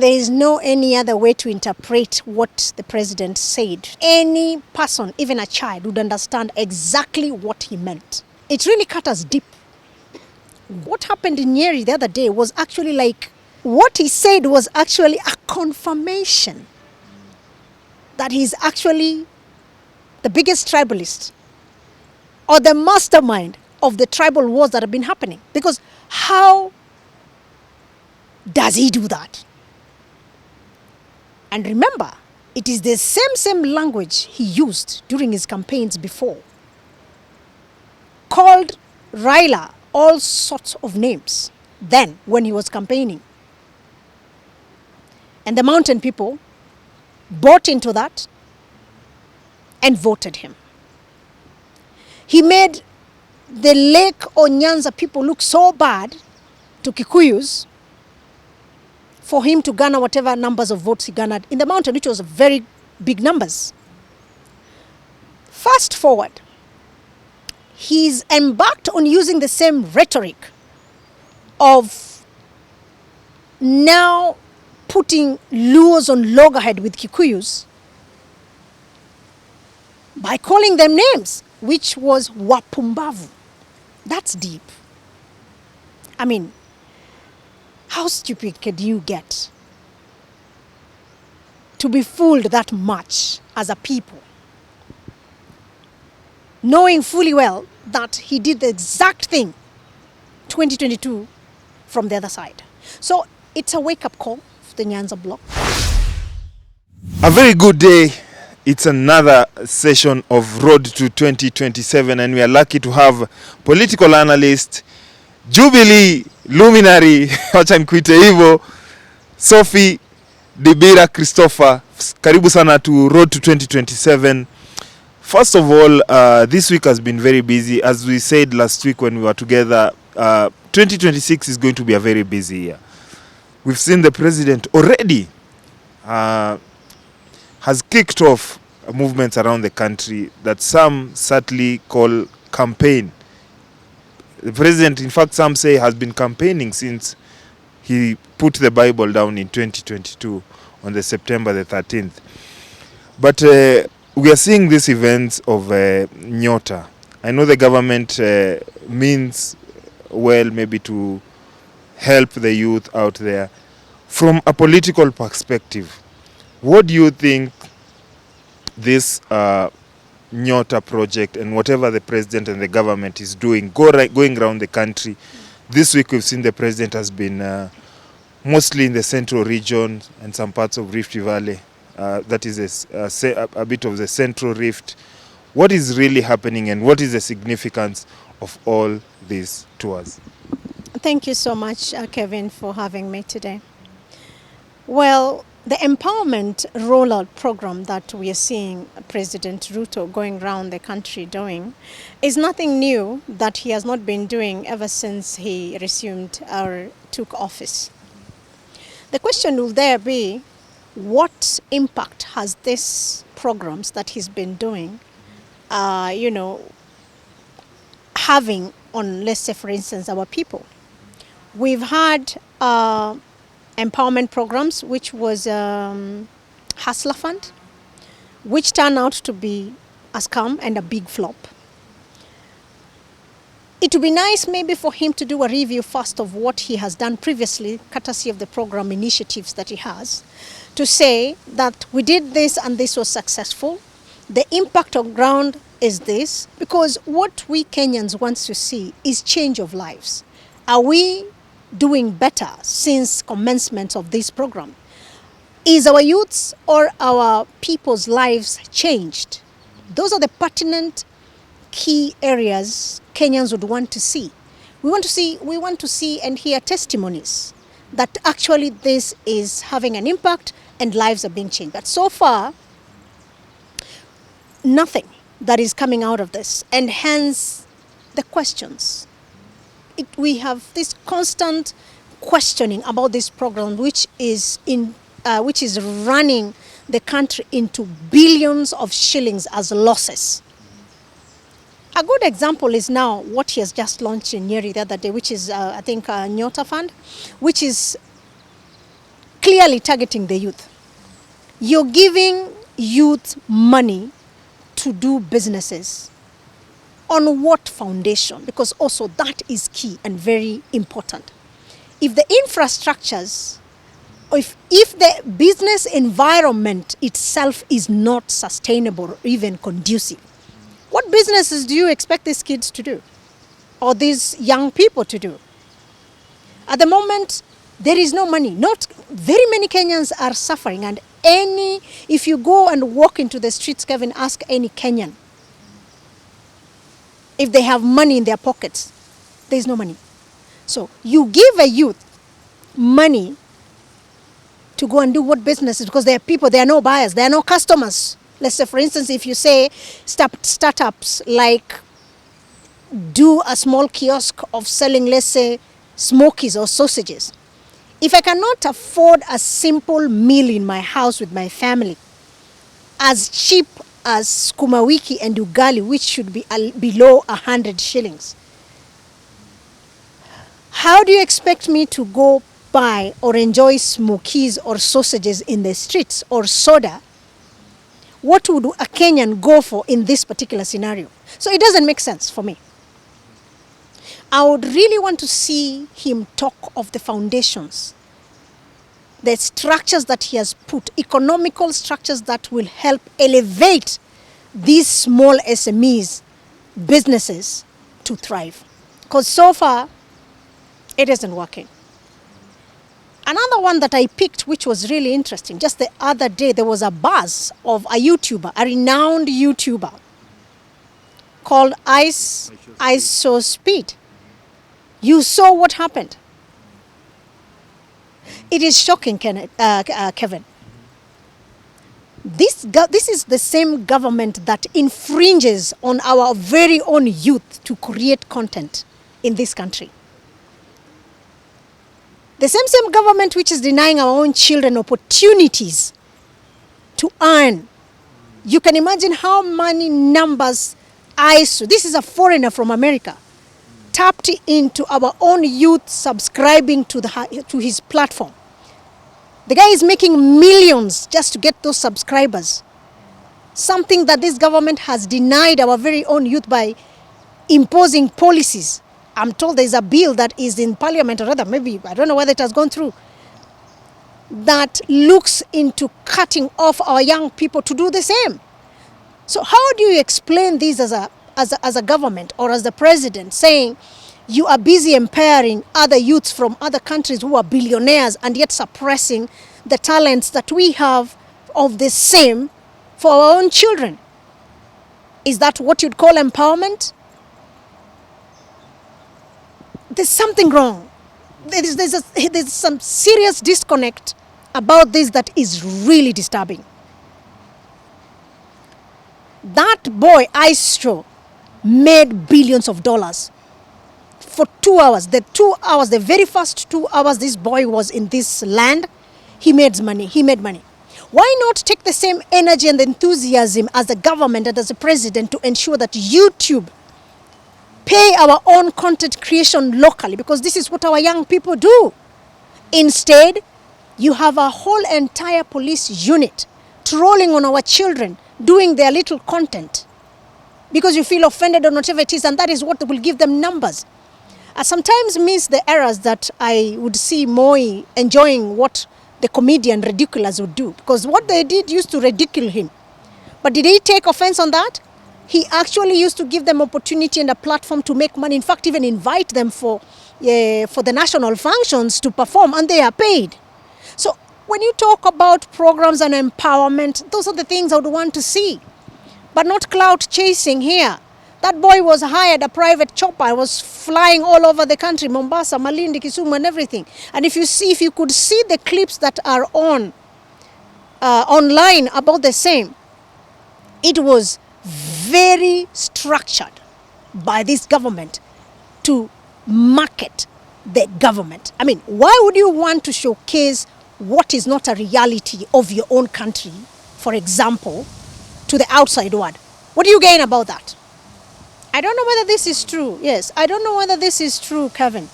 There is no any other way to interpret what the president said. Any person, even a child, would understand exactly what he meant. It really cut us deep. What happened in Nyeri the other day was actually like, what he said was actually a confirmation that he's actually the biggest tribalist or the mastermind of the tribal wars that have been happening. Because how does he do that? And remember, it is the same language he used during his campaigns before. Called Raila all sorts of names then when he was campaigning. And the mountain people bought into that and voted him. He made the Lake NYANZA people look so bad to Kikuyus for him to garner whatever numbers of votes he garnered in the mountain, which was very big numbers. Fast forward, he's embarked on using the same rhetoric of now putting Luos on loggerhead with Kikuyus by calling them names, which was WAPUMBAVU. That's deep. I mean, how stupid could you get to be fooled that much as a people, knowing fully well that he did the exact thing 2022 from the other side? So it's a wake-up call for the NYANZA Bloc. A very good day. It's another session of Road to 2027, and we are lucky to have political analyst, Jubilee luminary, wacha nikuite hivyo, Sophie Dibira Christopher. Karibu sana to Road to 2027. First of all, this week has been very busy. As we said last week when we were together, 2026 is going to be a very busy year. We've seen the president already has kicked off movements around the country that some certainly call campaign. The president, in fact, some say has been campaigning since he put the Bible down in 2022 on the September the 13th. But we are seeing these events of Nyota. I know the government means well maybe to help the youth out there. From a political perspective, what do you think this Nyota project and whatever the president and the government is doing, going around the country? This week we've seen the president has been mostly in the central region and some parts of Rift Valley. That is a bit of the central rift. What is really happening and what is the significance of all these tours? Thank you so much, Kevin, for having me today. Well, the empowerment rollout program that we are seeing President Ruto going around the country doing is nothing new that he has not been doing ever since he resumed or took office. The question will there be, what impact has this programs that he's been doing, having on, let's say, for instance, our people? We've had empowerment programs, which was Hustler Fund, which turned out to be a scam and a big flop. It would be nice maybe for him to do a review first of what he has done previously, courtesy of the program initiatives that he has, to say that we did this and this was successful. The impact on ground is this, because what we Kenyans want to see is change of lives. Are we doing better since commencement of this program? Is our youths or our people's lives changed? Those are the pertinent key areas Kenyans would want to see. We want to see and hear testimonies that actually this is having an impact and lives are being changed. But so far, nothing that is coming out of this, and hence the questions. We have this constant questioning about this program, which is running the country into billions of shillings as losses. A good example is now what he has just launched in Nyeri the other day, which is, I think, Nyota Fund, which is clearly targeting the youth. You're giving youth money to do businesses. On what foundation? Because also that is key and very important. If the infrastructures, or if the business environment itself is not sustainable or even conducive, what businesses do you expect these kids to do? Or these young people to do? At the moment, there is no money. Not very many Kenyans are suffering, and if you go and walk into the streets, Kevin, ask any Kenyan if they have money in their pockets. There is no money. So you give a youth money to go and do what businesses? Because there are people, there are no buyers, there are no customers. Let's say, for instance, if you say startups like do a small kiosk of selling, let's say, smokies or sausages. If I cannot afford a simple meal in my house with my family, as cheap as sukuma wiki and ugali, which should be below 100 shillings, how do you expect me to go buy or enjoy smokies or sausages in the streets or soda? What would a Kenyan go for in this particular scenario? So it doesn't make sense for me. I would really want to see him talk of the foundations, the structures that he has put, economical structures that will help elevate these small SMEs, businesses, to thrive. Because so far, it isn't working. Another one that I picked, which was really interesting, just the other day, there was a buzz of a YouTuber, a renowned YouTuber, called ISO-Speed. You saw what happened. It is shocking, Kevin. This is the same government that infringes on our very own youth to create content in this country. The same government which is denying our own children opportunities to earn. You can imagine how many numbers this is a foreigner from America, tapped into our own youth subscribing to his platform. The guy is making millions just to get those subscribers. Something that this government has denied our very own youth by imposing policies. I'm told there's a bill that is in parliament, or rather maybe, I don't know whether it has gone through, that looks into cutting off our young people to do the same. So how do you explain this as a government or as the president saying you are busy empowering other youths from other countries who are billionaires and yet suppressing the talents that we have of the same for our own children? Is that what you'd call empowerment? There's something wrong. There's some serious disconnect about this that is really disturbing. That boy, Ice made billions of dollars for 2 hours. The very first 2 hours this boy was in this land, he made money. Why not take the same energy and enthusiasm as the government and as the president to ensure that YouTube pay our own content creation locally, because this is what our young people do. Instead, you have a whole entire police unit trolling on our children, doing their little content because you feel offended or whatever it is, and that is what will give them numbers. I sometimes miss the eras that I would see Moi enjoying what the comedian Ridiculous would do, because what they did used to ridicule him. But did he take offense on that? He actually used to give them opportunity and a platform to make money. In fact, even invite them for the national functions to perform, and they are paid. So when you talk about programs and empowerment, those are the things I would want to see, but not clout chasing here. That boy was hired a private chopper, was flying all over the country, Mombasa, Malindi, Kisumu, and everything. And if you could see the clips that are online about the same, it was very structured by this government to market the government. I mean, why would you want to showcase what is not a reality of your own country, for example, to the outside world? What do you gain about that? I don't know whether this is true. Yes, I don't know whether this is true, Kevin,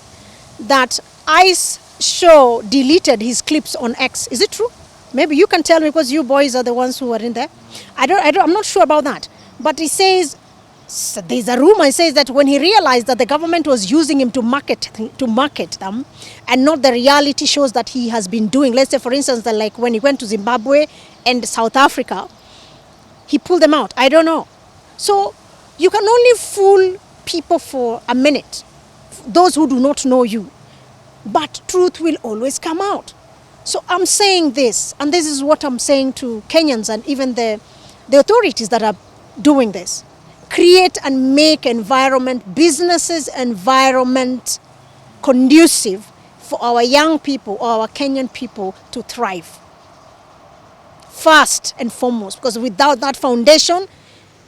that ICE show deleted his clips on X. Is it true? Maybe you can tell me because you boys are the ones who are in there. I'm not sure about that. But he says, so there's a rumor, he says that when he realized that the government was using him to market them and not the reality shows that he has been doing. Let's say, for instance, that like when he went to Zimbabwe and South Africa, he pulled them out. I don't know. So you can only fool people for a minute, those who do not know you. But truth will always come out. So I'm saying this, and this is what I'm saying to Kenyans and even the authorities that are doing this. Create and make businesses environment conducive for our young people or our Kenyan people to thrive. First and foremost, because without that foundation,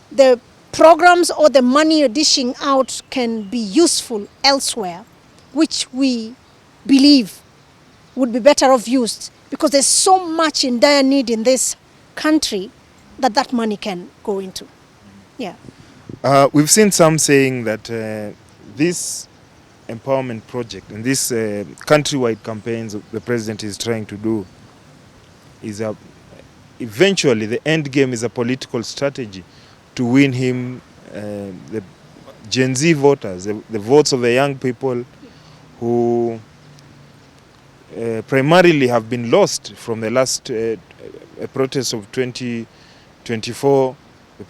the programs or the money you're dishing out can be useful elsewhere, which we believe would be better off used, because there's so much in dire need in this country that money can go into. Yeah. We've seen some saying that this empowerment project and this countrywide campaigns the president is trying to do is eventually the end game is a political strategy to win him the Gen Z voters, the votes of the young people who primarily have been lost from the last protest of 2024, the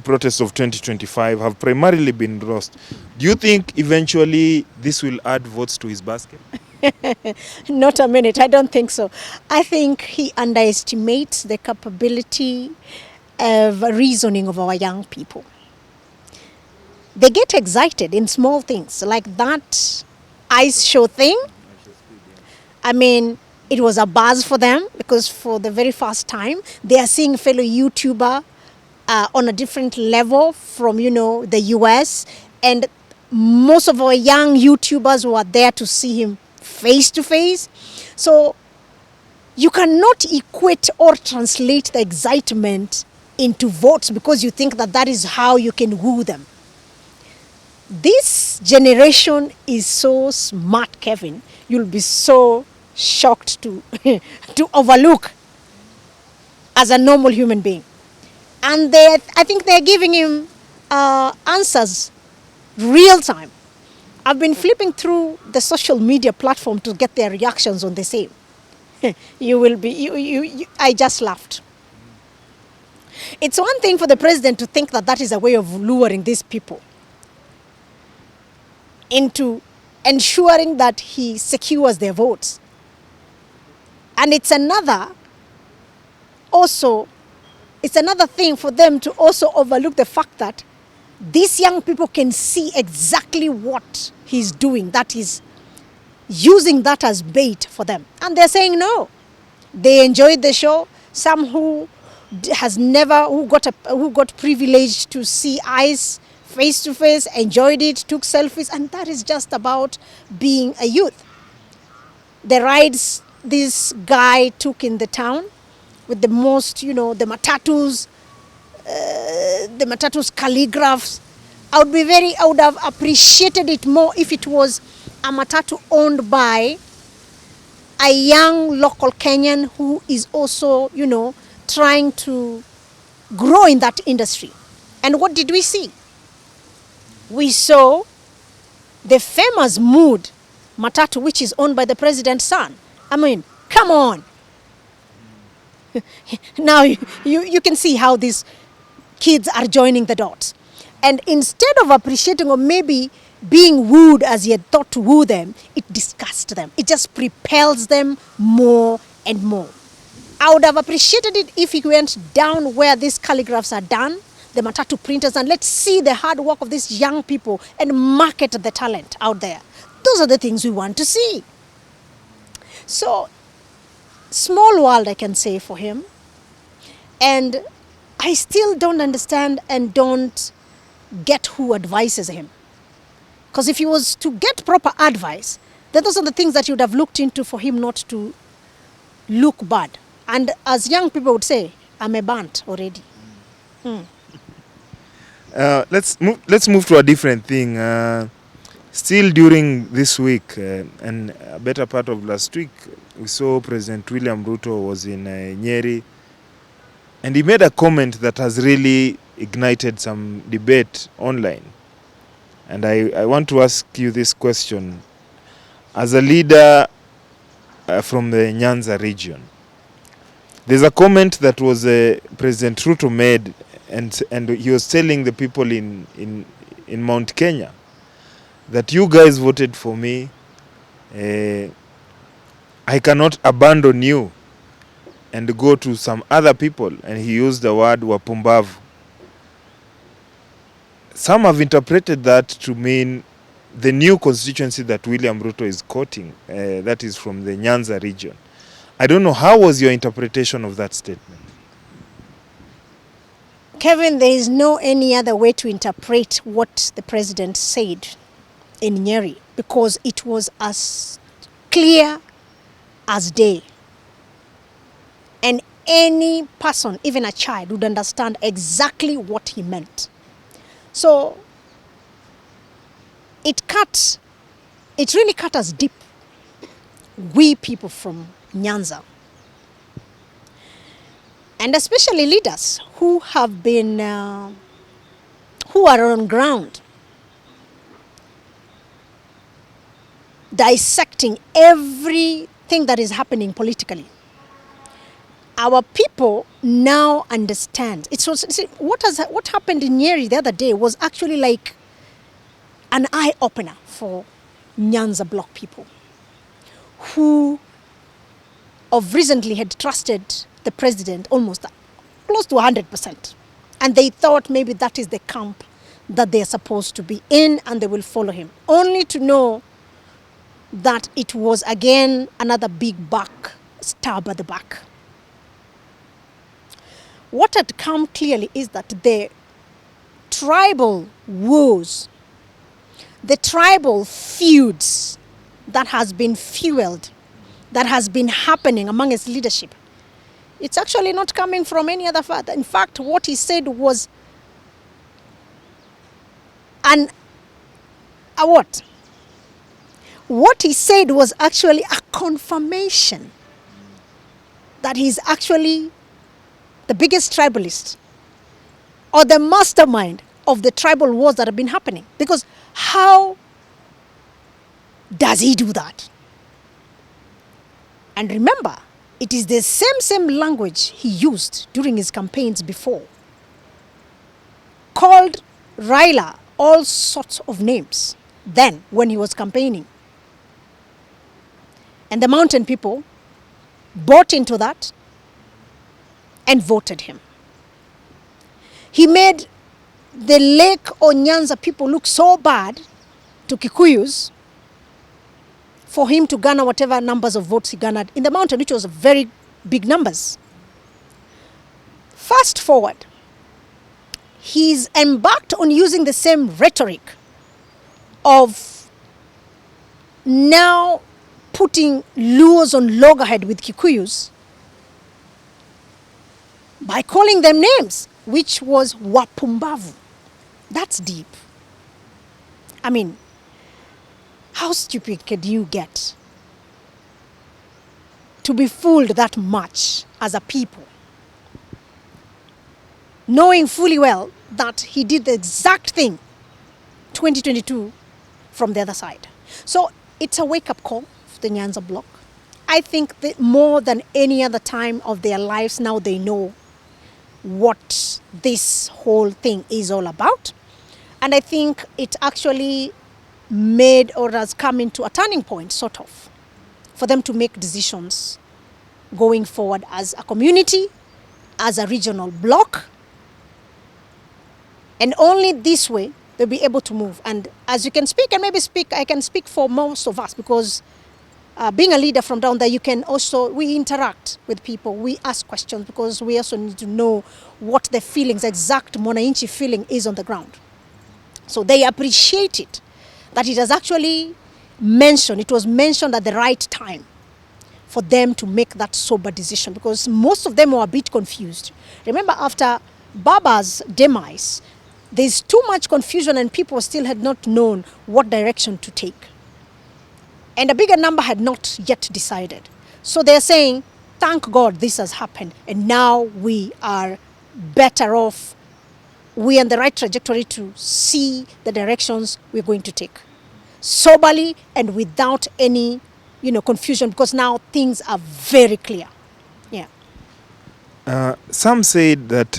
protests of 2025 have primarily been lost. Do you think eventually this will add votes to his basket? Not a minute, I don't think so. I think he underestimates the capability of reasoning of our young people. They get excited in small things, like that ice show thing. I mean, it was a buzz for them because for the very first time, they are seeing fellow YouTuber on a different level from, the US. And most of our young YouTubers were there to see him face to face. So you cannot equate or translate the excitement into votes because you think that is how you can woo them. This generation is so smart, Kevin. You'll be so shocked to overlook as a normal human being. And I think they're giving him answers real time. I've been flipping through the social media platform to get their reactions on the same. I just laughed. It's one thing for the president to think that is a way of luring these people into ensuring that he secures their votes. And it's another thing for them to also overlook the fact that these young people can see exactly what he's doing, that is using that as bait for them. And they're saying no. They enjoyed the show. Some who got privileged to see eyes face to face, enjoyed it, took selfies, and that is just about being a youth. The rides this guy took in the town with the most, the matatus, calligraphs. I would have appreciated it more if it was a matatu owned by a young local Kenyan who is also, trying to grow in that industry. And what did we see? We saw the famous Mood matatu, which is owned by the president's son. I mean, come on. Now you can see how these kids are joining the dots. And instead of appreciating or maybe being wooed as he had thought to woo them, it disgusts them. It just propels them more and more. I would have appreciated it if he went down where these calligraphs are done, the matatu printers, and let's see the hard work of these young people and market the talent out there. Those are the things we want to see. So, small world, I can say, for him. And I still don't understand and don't get who advises him. Because if he was to get proper advice, then those are the things that you would have looked into for him not to look bad. And as young people would say, I'm a burnt already. Let's move to a different thing. Still during this week and a better part of last week, we saw President William Ruto was in Nyeri, and he made a comment that has really ignited some debate online. And I want to ask you this question. As a leader from the NYANZA region, there's a comment that was President Ruto made, and he was telling the people in Mount Kenya that you guys voted for me, I cannot abandon you and go to some other people. And he used the word WAPUMBAVU. Some have interpreted that to mean the new constituency that William Ruto is quoting, that is from the NYANZA region. I don't know, how was your interpretation of that statement? Kevin, there is no any other way to interpret what the president said in Nyeri, because it was as clear as day. And any person, even a child, would understand exactly what he meant. So it really cut us deep, we people from NYANZA. And especially leaders who have been, who are on ground, dissecting everything that is happening politically. Our people now understand. What happened in Nyeri the other day was actually like an eye-opener for NYANZA Bloc people who of recently had trusted the president almost close to 100%. And they thought maybe that is the camp that they're supposed to be in and they will follow him. Only to know that it was again another big stab at the back. What had come clearly is that the tribal wars, the tribal feuds that has been fueled, that has been happening among his leadership, it's actually not coming from any other father. In fact, what he said was What he said was actually a confirmation that he's actually the biggest tribalist or the mastermind of the tribal wars that have been happening. Because how does he do that? And remember, it is the same language he used during his campaigns before. Called Raila all sorts of names then when he was campaigning. And the mountain people bought into that and voted him. He made the Lake NYANZA people look so bad to Kikuyus for him to garner whatever numbers of votes he garnered in the mountain, which was very big numbers. Fast forward, he's embarked on using the same rhetoric of now putting Luos on loggerhead with Kikuyus by calling them names, which was WAPUMBAVU. That's deep. I mean, how stupid could you get to be fooled that much as a people, knowing fully well that he did the exact thing 2022 from the other side? So it's a wake-up call for the NYANZA Bloc. I think that more than any other time of their lives, now they know what this whole thing is all about. And I think it actually made or has come into a turning point, sort of, for them to make decisions going forward as a community, as a regional bloc. And only this way they'll be able to move. And as you can speak, and maybe I can speak for most of us, because being a leader from down there, you can also, we interact with people, we ask questions, because we also need to know what the feelings, exact Mwananchi feeling is on the ground. So they appreciate it, that it has actually mentioned, it was mentioned at the right time for them to make that sober decision, because most of them were a bit confused. Remember, after Baba's demise, there's too much confusion and people still had not known what direction to take. And a bigger number had not yet decided. So they're saying, thank God this has happened. And now we are better off. We're on the right trajectory to see the directions we're going to take. Soberly and without any, confusion, because now things are very clear. Yeah. Some said that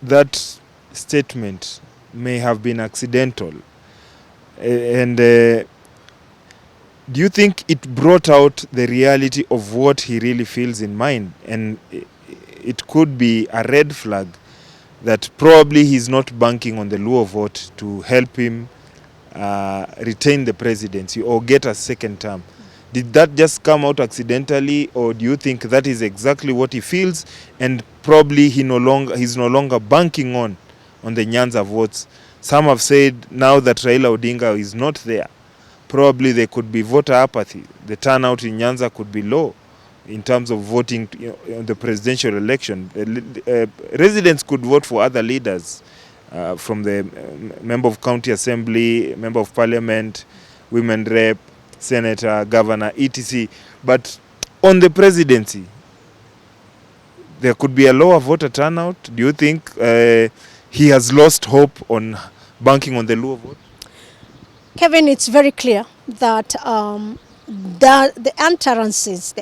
that statement may have been accidental. And do you think it brought out the reality of what he really feels in mind? And it could be a red flag that probably he's not banking on the Luo vote to help him retain the presidency or get a second term. Did that just come out accidentally, or do you think that is exactly what he feels, and probably he's no longer banking on the NYANZA votes? Some have said now that Raila Odinga is not there, probably there could be voter apathy. The turnout in NYANZA could be low in terms of voting on the presidential election. Residents could vote for other leaders from the member of county assembly, member of parliament, women rep, senator, governor, etc. But on the presidency, there could be a lower voter turnout. Do you think he has lost hope on banking on the Luo vote? Kevin, it's very clear that the utterances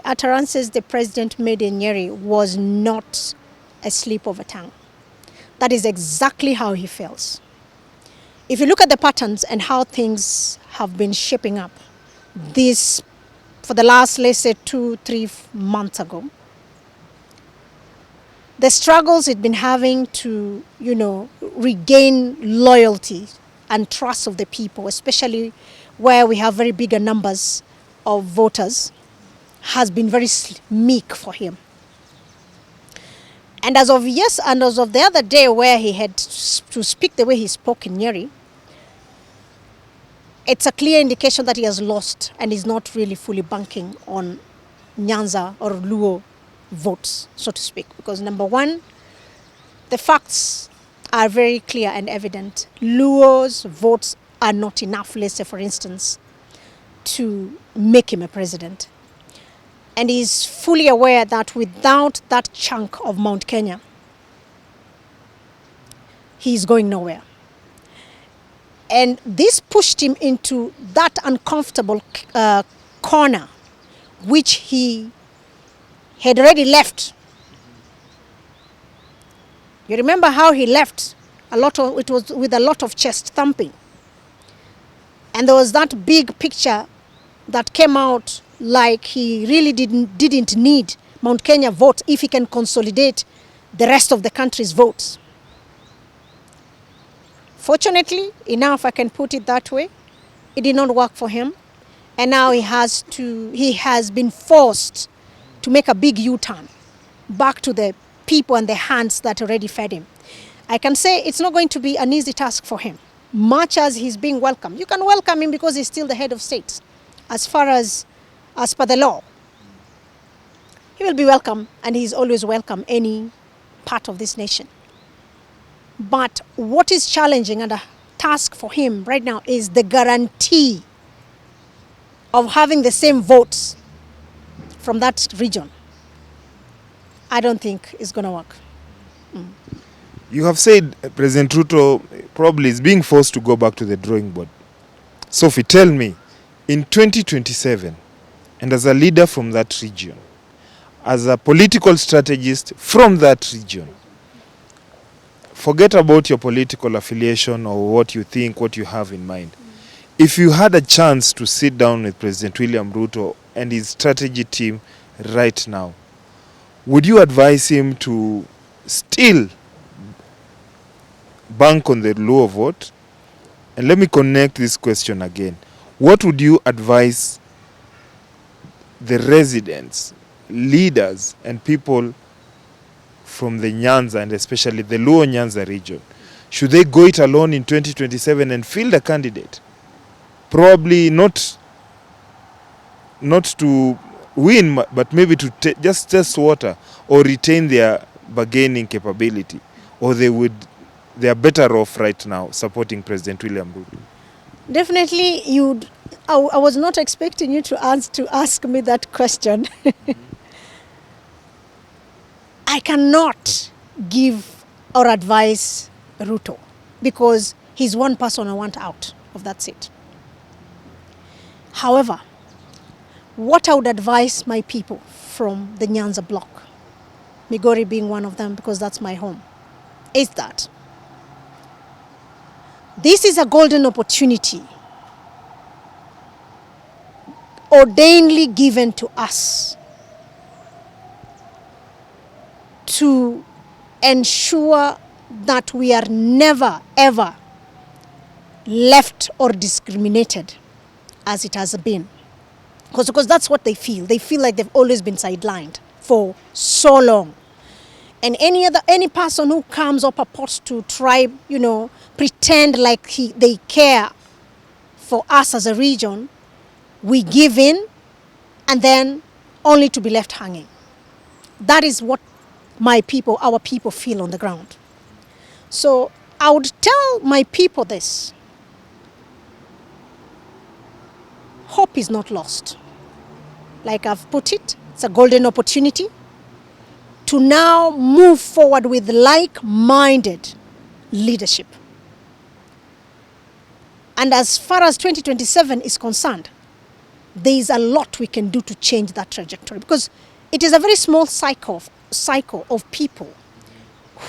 the president made in Nyeri was not a slip of a tongue. That is exactly how he feels. If you look at the patterns and how things have been shaping up, this for the last, let's say, 2-3 months ago, the struggles he'd been having to, regain loyalty and trust of the people, especially where we have very bigger numbers of voters, has been very meek for him. And as of the other day where he had to speak the way he spoke in Nyeri, it's a clear indication that he has lost and is not really fully banking on NYANZA or Luo votes, so to speak. Because number one, the facts are very clear and evident. Luo's votes are not enough, let's say, for instance, to make him a president. And he's fully aware that without that chunk of Mount Kenya, he's going nowhere. And this pushed him into that uncomfortable corner, which he had already left. You remember how he left? It was with a lot of chest thumping. And there was that big picture that came out like he really didn't need Mount Kenya votes if he can consolidate the rest of the country's votes. Fortunately enough, I can put it that way, it did not work for him. And now he has been forced to make a big U-turn back to the people and the hands that already fed him. I can say it's not going to be an easy task for him, much as he's being welcomed. You can welcome him because he's still the head of state. As per the law, he will be welcome, and he's always welcome any part of this nation. But what is challenging and a task for him right now is the guarantee of having the same votes from that region. I don't think it's going to work. You have said President Ruto probably is being forced to go back to the drawing board. Sophie, tell me, in 2027, and as a leader from that region, as a political strategist from that region, forget about your political affiliation or what you think, what you have in mind. If you had a chance to sit down with President William Ruto and his strategy team right now, would you advise him to still bank on the Luo vote? And let me connect this question again. What would you advise the residents, leaders, and people from the NYANZA, and especially the Luo NYANZA region? Should they go it alone in 2027 and field a candidate? Probably not to win, but maybe to just test water or retain their bargaining capability. Or they would they are better off right now supporting President William Ruto? Definitely, I was not expecting you to ask me that question. I cannot give or advise Ruto because he's one person I want out of that seat. However, what I would advise my people from the NYANZA bloc, Migori being one of them because that's my home, is that this is a golden opportunity ordainedly given to us to ensure that we are never, ever left or discriminated as it has been. Because that's what they feel. They feel like they've always been sidelined for so long. And any person who comes up purports to try, pretend like they care for us as a region, we give in and then only to be left hanging. That is what our people feel on the ground. So I would tell my people this. Hope is not lost. Like I've put it, it's a golden opportunity to now move forward with like-minded leadership. And as far as 2027 is concerned, there is a lot we can do to change that trajectory because it is a very small cycle of people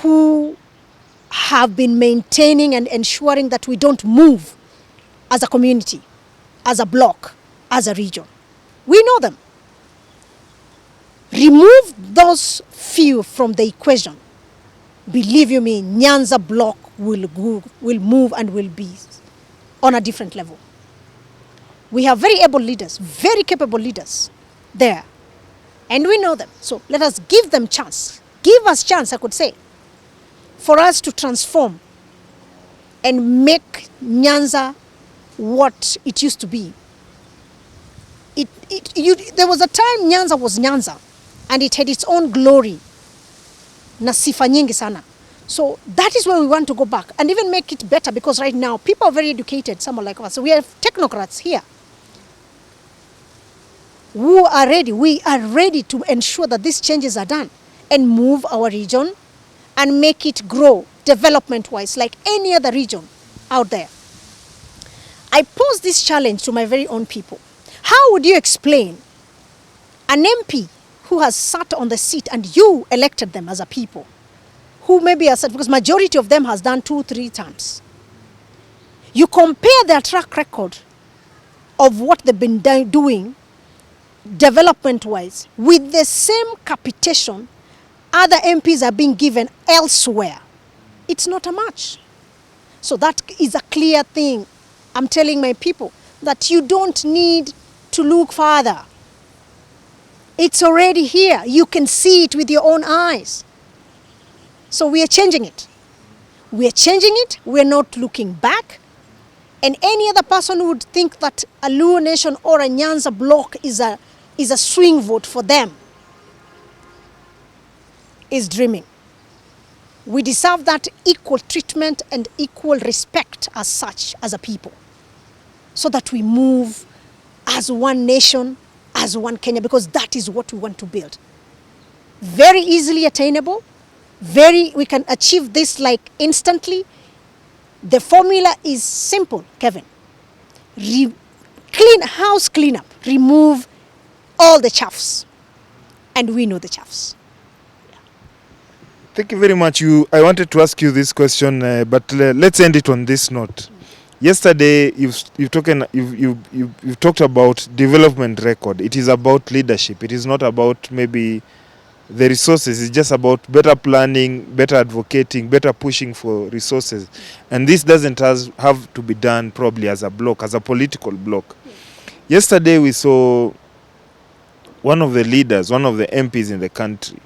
who have been maintaining and ensuring that we don't move as a community, as a bloc, as a region. We know them. Remove those few from the equation. Believe you me, NYANZA bloc will move and will be on a different level. We have very able leaders, very capable leaders there. And we know them. So let us give them chance. Give us chance, I could say, for us to transform and make NYANZA what it used to be. There was a time NYANZA was NYANZA and it had its own glory. Na sifa nyingi sana. So that is where we want to go back and even make it better because right now people are very educated, someone like us. So we have technocrats here who are ready. We are ready to ensure that these changes are done and move our region and make it grow development-wise like any other region out there. I pose this challenge to my very own people. How would you explain an MP who has sat on the seat and you elected them as a people, who maybe has sat, because majority of them has done 2-3 terms. You compare their track record of what they've been doing development-wise with the same capitation other MPs are being given elsewhere. It's not a match. So that is a clear thing. I'm telling my people that you don't need to look further. It's already here. You can see it with your own eyes. So we are changing it. We are changing it. We are not looking back. And any other person who would think that a Luo Nation or a NYANZA bloc is a swing vote for them is dreaming. We deserve that equal treatment and equal respect as such as a people, so that we move as one nation, as one Kenya, because that is what we want to build. Very easily attainable. We can achieve this like instantly. The formula is simple, Kevin. House cleanup. Remove all the chaffs. And we know the chaffs. Thank you very much. I wanted to ask you this question, but let's end it on this note. Yesterday, you've talked about development record. It is about leadership. It is not about maybe the resources. It's just about better planning, better advocating, better pushing for resources. And this doesn't have to be done probably as a bloc, as a political bloc. Yesterday, we saw one of the leaders, one of the MPs in the country,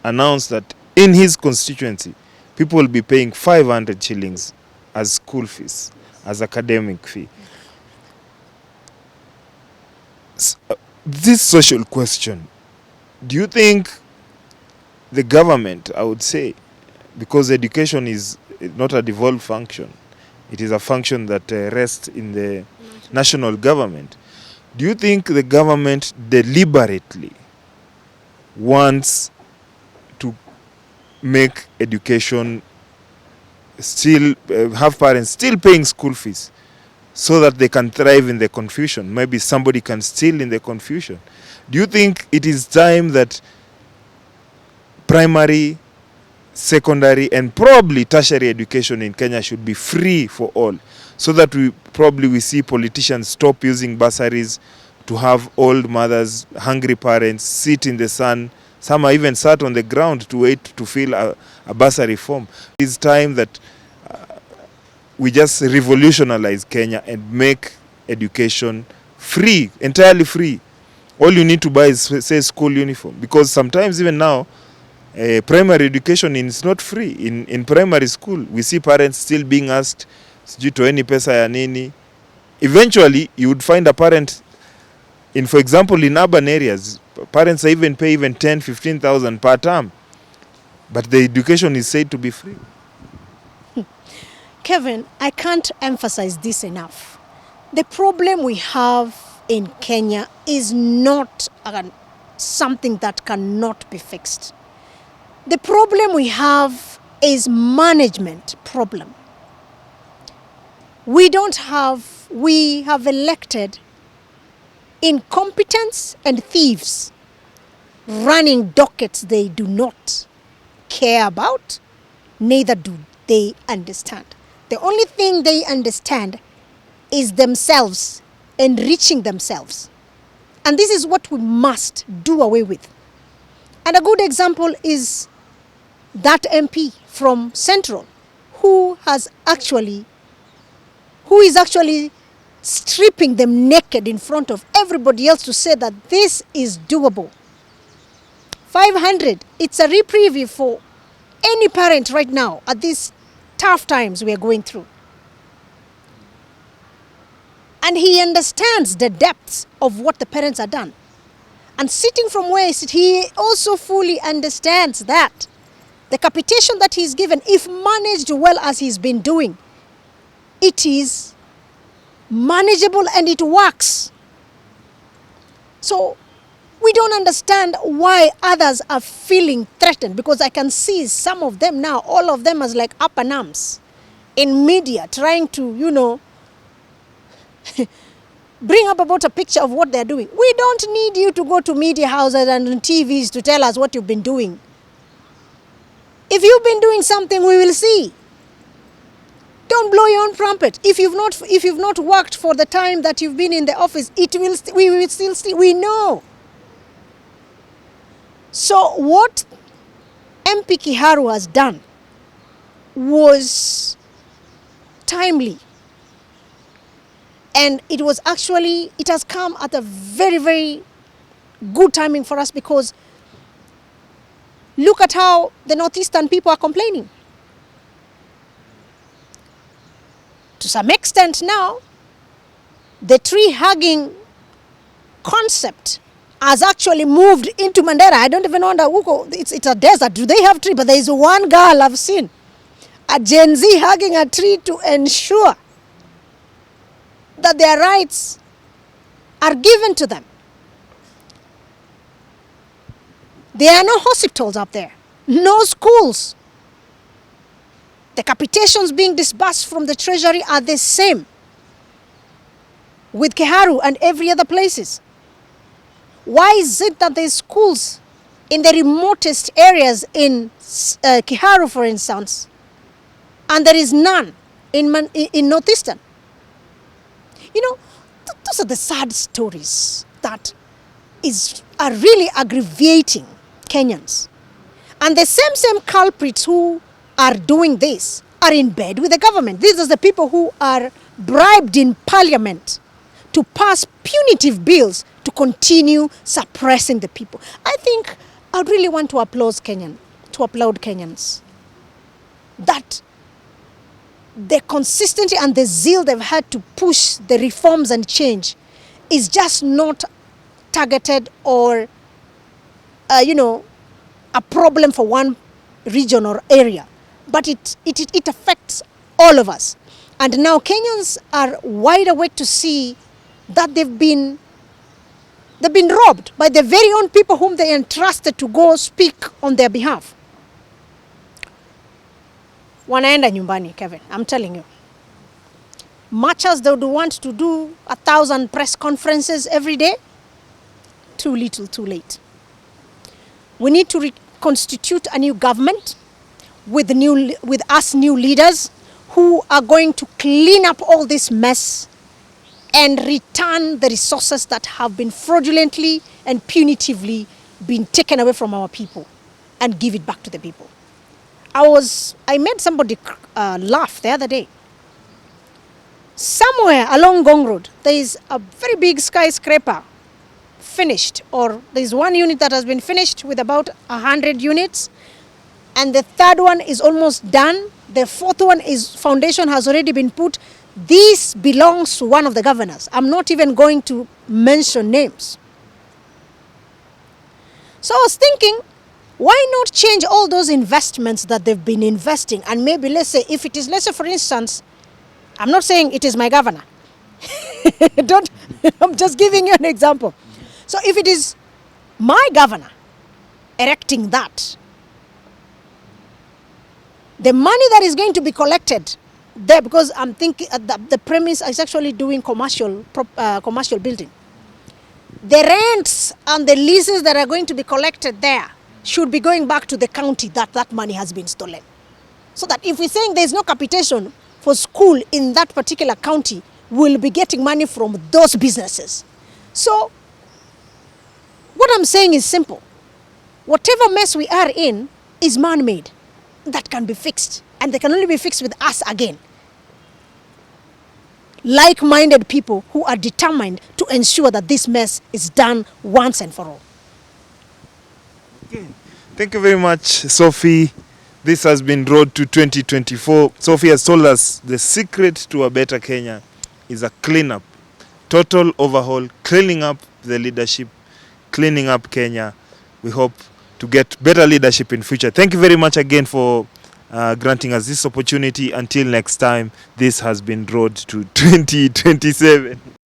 announced that in his constituency, people will be paying 500 shillings as school fees, as academic fee. This social question, do you think the government, I would say, because education is not a devolved function. It is a function that rests in the national government. Do you think the government deliberately wants to make education still, have parents still paying school fees so that they can thrive in the confusion? Maybe somebody can steal in the confusion. Do you think it is time that primary, secondary, and probably tertiary education in Kenya should be free for all, so that we see politicians stop using bursaries to have old mothers, hungry parents sit in the sun? Some are even sat on the ground to wait to fill a bursary form. It's time that we just revolutionize Kenya and make education free, entirely free. All you need to buy is, say, school uniform, because sometimes even now primary education is not free. In primary school we see parents still being asked, sijui toeni pesa ya nini. Eventually you would find a parent for example in urban areas, parents even pay 10,000-15,000 per term, but the education is said to be free. Kevin, I can't emphasize this enough. The problem we have in Kenya is not something that cannot be fixed. The problem we have is management problem. We have elected incompetence and thieves running dockets they do not care about, neither do they understand. The only thing they understand is themselves, enriching themselves. And this is what we must do away with. And a good example is that MP from Central who is actually stripping them naked in front of everybody else to say that this is doable. 500, it's a reprieve for any parent right now at these tough times we are going through. And he understands the depths of what the parents are done. And sitting from where he sits, he also fully understands that the capitation that he's given, if managed well as he's been doing, it is manageable and it works. So we don't understand why others are feeling threatened, because I can see some of them now, all of them as like up in arms in media, trying to, bring up about a picture of what they're doing. We don't need you to go to media houses and TVs to tell us what you've been doing. If you've been doing something, we will see. Don't blow your own trumpet. If you've not worked for the time that you've been in the office, we will still we know. So what MP Kiharu has done was timely. And it has come at a very, very good timing for us, because look at how the Northeastern people are complaining. To some extent now, the tree-hugging concept has actually moved into Mandera. I don't even wonder, it's a desert. Do they have tree? But there is one girl I've seen, a Gen Z hugging a tree to ensure that their rights are given to them. There are no hospitals up there, no schools. The capitations being disbursed from the treasury are the same with Kiharu and every other places. Why is it that there's schools in the remotest areas in Kiharu, for instance, and there is none in Northeastern? Those are the sad stories that are really aggravating Kenyans. And the same culprits who are doing this are in bed with the government. These are the people who are bribed in parliament to pass punitive bills to continue suppressing the people. I think I really want to applaud Kenyans that the consistency and the zeal they've had to push the reforms and change is just not targeted or, a problem for one region or area, but it affects all of us. And now Kenyans are wide awake to see that they've been robbed by the very own people whom they entrusted to go speak on their behalf. Wanaenda nyumbani, Kevin, I'm telling you. Much as they would want to do 1,000 press conferences every day, too little, too late. We need to reconstitute a new government with us new leaders who are going to clean up all this mess and return the resources that have been fraudulently and punitively been taken away from our people and give it back to the people. I made somebody laugh the other day. Somewhere along Gong Road, there is a very big skyscraper finished, or there is one unit that has been finished with about 100 units, and the third one is almost done. The fourth one foundation has already been put. This belongs to one of the governors. I'm not even going to mention names. So I was thinking, why not change all those investments that they've been investing? And maybe, let's say, for instance, I'm not saying it is my governor. I'm just giving you an example. So if it is my governor erecting that, the money that is going to be collected there, because I'm thinking the premise is actually doing commercial building. The rents and the leases that are going to be collected there should be going back to the county that money has been stolen. So that if we're saying there's no capitation for school in that particular county, we'll be getting money from those businesses. So what I'm saying is simple. Whatever mess we are in is man-made. That can be fixed. And they can only be fixed with us again. Like-minded people who are determined to ensure that this mess is done once and for all. Okay. Thank you very much, Sophie. This has been Road to 2024. Sophie has told us the secret to a better Kenya is a cleanup, total overhaul, cleaning up the leadership, cleaning up Kenya. We hope to get better leadership in future. Thank you very much again for granting us this opportunity. Until next time, this has been Road to 2027.